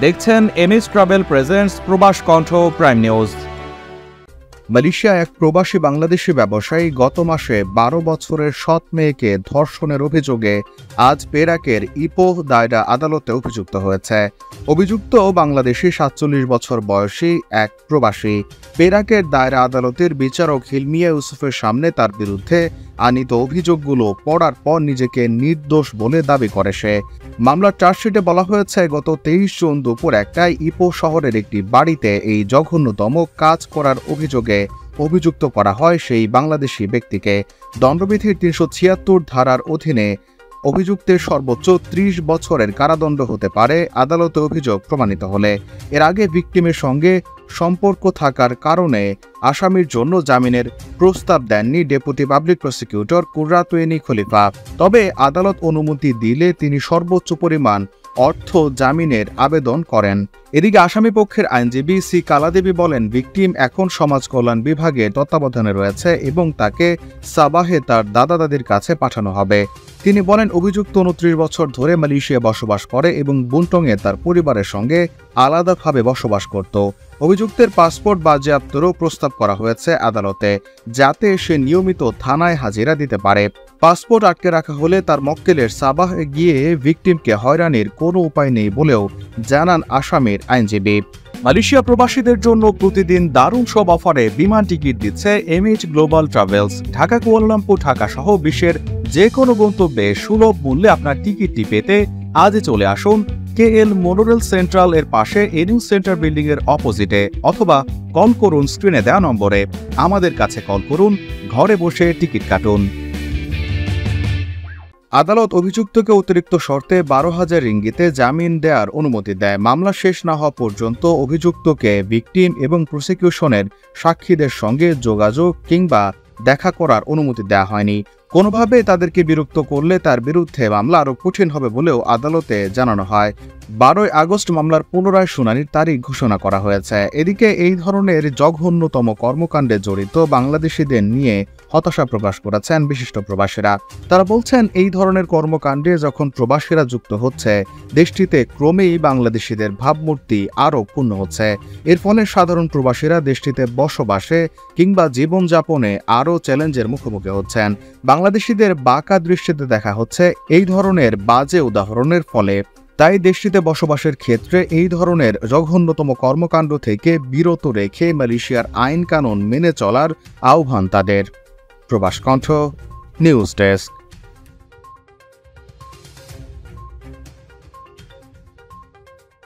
দেখছেন MS travel presents প্রবাস কণ্ঠ প্রাইম নিউজ। মালয়েশিয়া এক প্রবাসী বাংলাদেশি ব্যবসায়ী গত মাসে ১২ বছরের সৎ মেয়েকে ধর্ষণের অভিযোগে আজ পেরাকের ইপোহ দায়রা আদালতে অভিযুক্ত হয়েছে। অভিযুক্ত বাংলাদেশি ৪৭ বছর বয়সী এক প্রবাসী। পেরাকের দায়রা আদালতের বিচারক হিলমিয়া ইউসুফের সামনে তার বিরুদ্ধে আনিত অভিযোগগুলো পড়ার পর নিজেকে নির্দোষ বলে দাবি করে সে। মামলার চার্জশিটে বলা হয়েছে, গত ২৩ জুন দুপুর ১টায় ইপোহ শহরের একটি বাড়িতে এই জঘন্যতম কাজ করার অভিযোগে অভিযুক্ত করা হয় সেই বাংলাদেশি ব্যক্তিকে। দণ্ডবিধির ৩৭৬ ধারার অধীনে অভিযুক্তের সর্বোচ্চ ৩০ বছরের কারাদণ্ড হতে পারে আদালতে অভিযোগ প্রমাণিত হলে। এর আগে ভিকটিমের সঙ্গে সম্পর্ক থাকার কারণে আসামির জন্য জামিনের প্রস্তাব দেননি ডেপুটি পাবলিক প্রসিকিউটর কুররাতুয়েনি খলিফা। তবে আদালত অনুমতি দিলে তিনি সর্বোচ্চ পরিমাণ অর্থ জামিনের আবেদন করেন। এদিকে আসামি পক্ষের আইনজীবী সি কালাদেবী বলেন, ভিকটিম এখন সমাজ কল্যাণ বিভাগের তত্ত্বাবধানে রয়েছে এবং তাকে সাবাহে তার দাদা দাদির কাছে পাঠানো হবে। তিনি বলেন, অভিযুক্ত ২৯ বছর ধরে মালয়েশিয়া বসবাস করে এবং বুনটংয়ে তার পরিবারের সঙ্গে আলাদাভাবে বসবাস করত। অভিযুক্তের পাসপোর্ট বাজেয়াপ্তেরও প্রস্তাব করা হয়েছে আদালতে, যাতে সে নিয়মিত থানায় হাজিরা দিতে পারে। পাসপোর্ট আটকে রাখা হলে তার মক্কেলের সাবাহে গিয়ে ভিকটিমকে হয়রানির কোনো উপায় নেই বলেও জানান আসামির আইনজীবী। মালয়েশিয়া প্রবাসীদের জন্য প্রতিদিন দারুণ সব অফারে বিমান টিকিট দিচ্ছে MH global travels. Dhaka, Kuala Lumpur, Dhaka সহ বিশ্বের যে কোনো গন্তব্যে সুলভ মূল্যে আপনার টিকিটটি পেতে আজই চলে আসুন কেএল মোনোরেল সেন্ট্রাল এর পাশে এনিউ সেন্টার বিল্ডিং এর অপোজিটে, অথবা কল করুন স্ক্রিনে দেওয়া নম্বরে। আমাদের কাছে কল করুন, ঘরে বসে টিকিট কাটুন। আদালত অভিযুক্তকে অতিরিক্ত শর্তে ১২,০০০ রিঙ্গিতে জামিন দেওয়ার অনুমতি দেয়। মামলা শেষ না হওয়া পর্যন্ত অভিযুক্তকে ভিকটিম এবং প্রসিকিউশনের সাক্ষীদের সঙ্গে যোগাযোগ কিংবা দেখা করার অনুমতি দেওয়া হয়নি। কোনোভাবে তাদেরকে বিরক্ত করলে তার বিরুদ্ধে মামলা আরও কঠিন হবে বলেও আদালতে জানানো হয়। ১২ আগস্ট মামলার পুনরায় শুনানির তারিখ ঘোষণা করা হয়েছে। এদিকে এই ধরনের জঘন্যতম কর্মকাণ্ডে জড়িত বাংলাদেশিদের নিয়ে হতাশা প্রকাশ করেছেন বিশিষ্ট প্রবাসীরা। তারা বলছেন, এই ধরনের কর্মকাণ্ডে যখন প্রবাসীরা যুক্ত হচ্ছে, দেশটিতে ক্রমেই বাংলাদেশিদের ভাবমূর্তি আরও ক্ষুণ্ণ হচ্ছে। এর ফলে সাধারণ প্রবাসীরা দেশটিতে বসবাসে কিংবা জীবনযাপনে আরও চ্যালেঞ্জের মুখোমুখি হচ্ছেন। বাংলাদেশিদের বাঁকা দৃষ্টিতে দেখা হচ্ছে এই ধরনের বাজে উদাহরণের ফলে। তাই দেশটিতে বসবাসের ক্ষেত্রে এই ধরনের জঘন্যতম কর্মকাণ্ড থেকে বিরত রেখে মালয়েশিয়ার আইন কানুন মেনে চলার আহ্বান তাদের। প্রবাস কণ্ঠ নিউজ ডেস্ক।